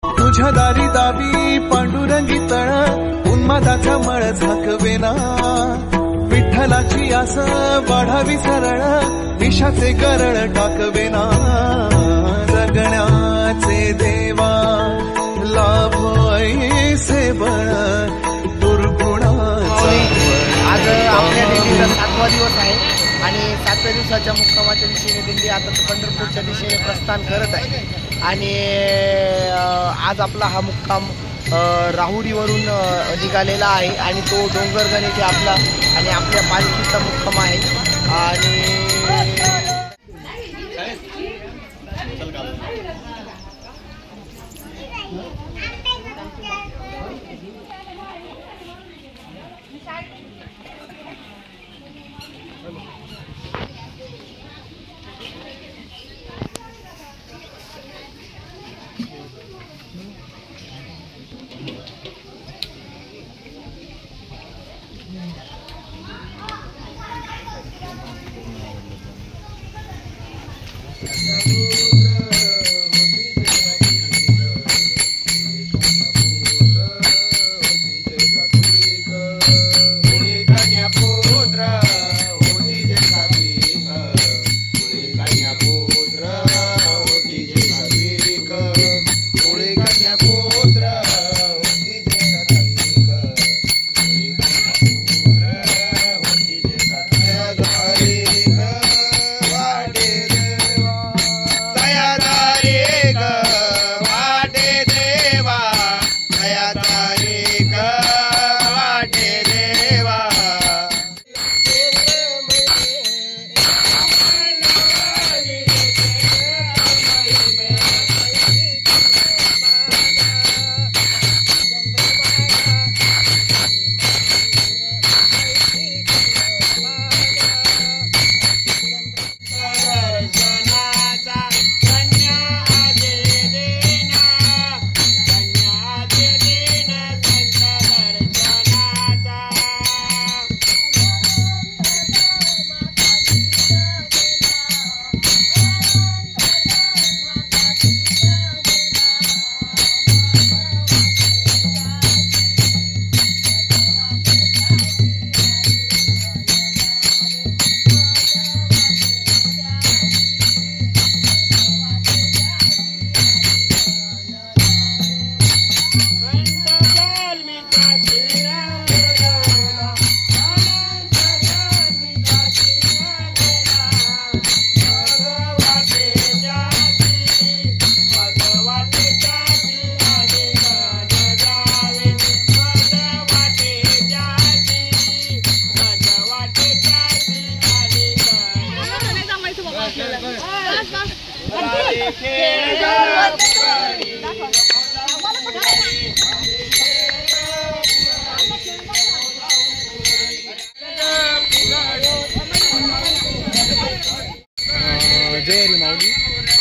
तुझ्या दारी दावी पांडुरंगी तळ उन्मादाचा मळ झाकवेना विठ्ठलाची आस वाढावी सरळ विषाचे गरळ टाकवेना जगण्याचे देवा लाभ ऐसे बळ दुर्गुणाचा आज आपल्या दिंडीचा 7वा दिवस आहे आणि 7व्या दिवसाच्या मुक्कामाच्या दिशेने दिंडी आता पंढरपूरच्या दिशेने प्रस्थान करत आहे आणि आज आपला हा मुक्काम राहुरीवरून निघालेला आहे आणि तो डोंगरगण येथे आपला आणि आपल्या पालखीचा मुक्काम आहे आणि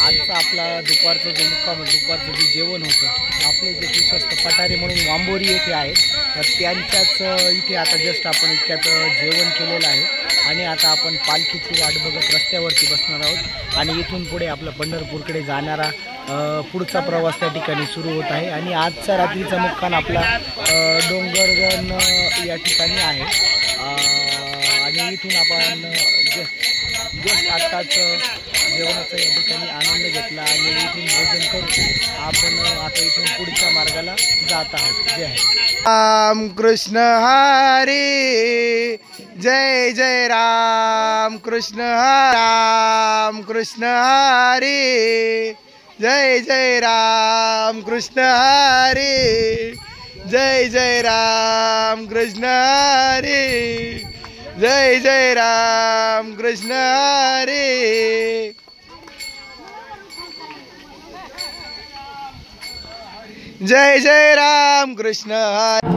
आजचा आपला दुपारचं जो मुक्काम दुपारचं जे जेवण होतं आपले जे विश्वस्त पठारे म्हणून वांबोरी येथे आहेत तर त्यांच्याच इथे आता जस्ट आपण इतक्यात जेवण केलेलं आहे आणि आता आपण पालखीची वाट बघत रस्त्यावरती बसणार आहोत आणि इथून पुढे आपला पंढरपूरकडे जाणारा पुढचा प्रवास त्या ठिकाणी सुरू होत आहे आणि आजचा रात्रीचा मुक्काम आपला डोंगरगण या ठिकाणी आहे आणि इथून आपण जस्ट आत्ताच जेवणाचा या ठिकाणी आनंद घेतला आणि इथून भोजन करून आपण आता इथून पुढच्या मार्गाला जात आहोत. जय राम कृष्ण हरी, जय जय राम कृष्ण राम कृष्ण हरी, जय जय राम कृष्ण हरी, जय जय राम कृष्ण हरी, जय जय राम कृष्ण हरी, जय जय राम कृष्ण हरी.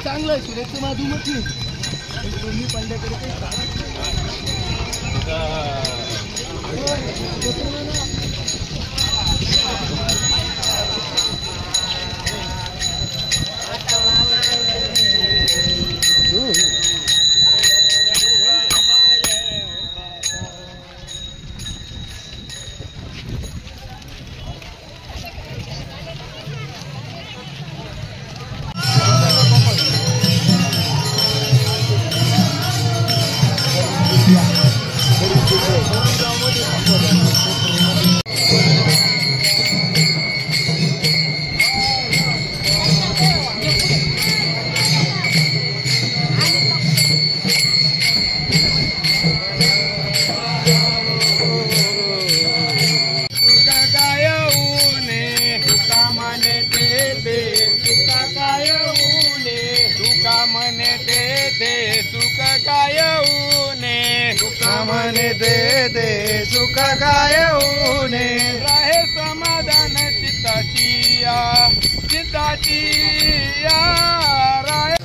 चांगलं आहे सुरेश माधुमती मी पंड्याकडे सुख काय ऊने राहे समाधान चित्ताची राहे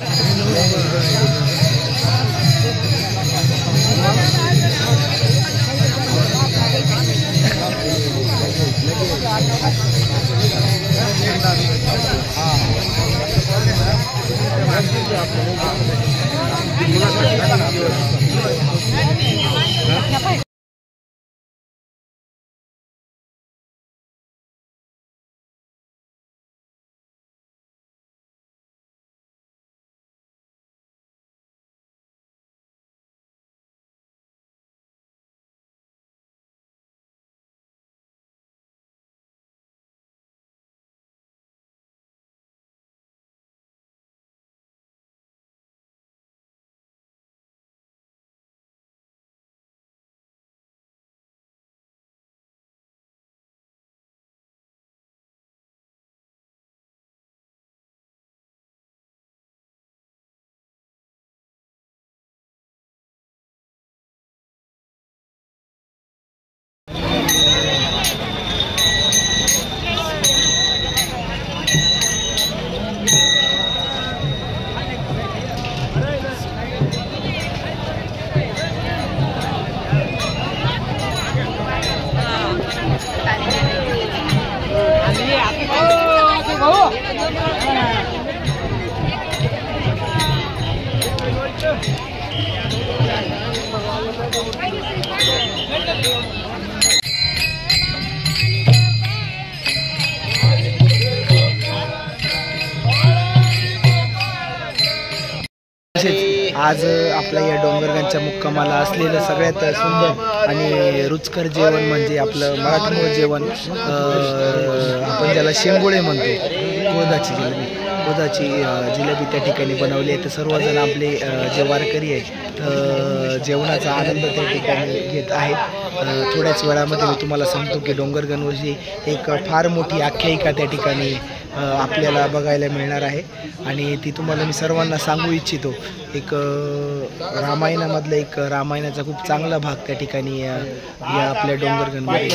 आज आपल्या या डोंगरगांच्या मुक्कामाला असलेलं सगळ्यात सुंदर आणि रुचकर जेवण म्हणजे आपलं मराठमोळं जेवण, आपण ज्याला शेंगोळे म्हणतो, गोदाची जिलेबी त्या ठिकाणी बनवली आहे. तर सर्वजण आपले जे वारकरी आहेत जेवणाचा आनंद त्या ठिकाणी घेत आहेत. थोड्याच वेळामध्ये मी तुम्हाला सांगतो की डोंगरगणवरची एक फार मोठी आख्यायिका त्या ठिकाणी आपल्याला बघायला मिळणार आहे आणि ती तुम्हाला मी सर्वांना सांगू इच्छितो. एक रामायणामधलं एक रामायणाचा खूप चांगला भाग त्या ठिकाणी या आपल्या डोंगरगणमध्ये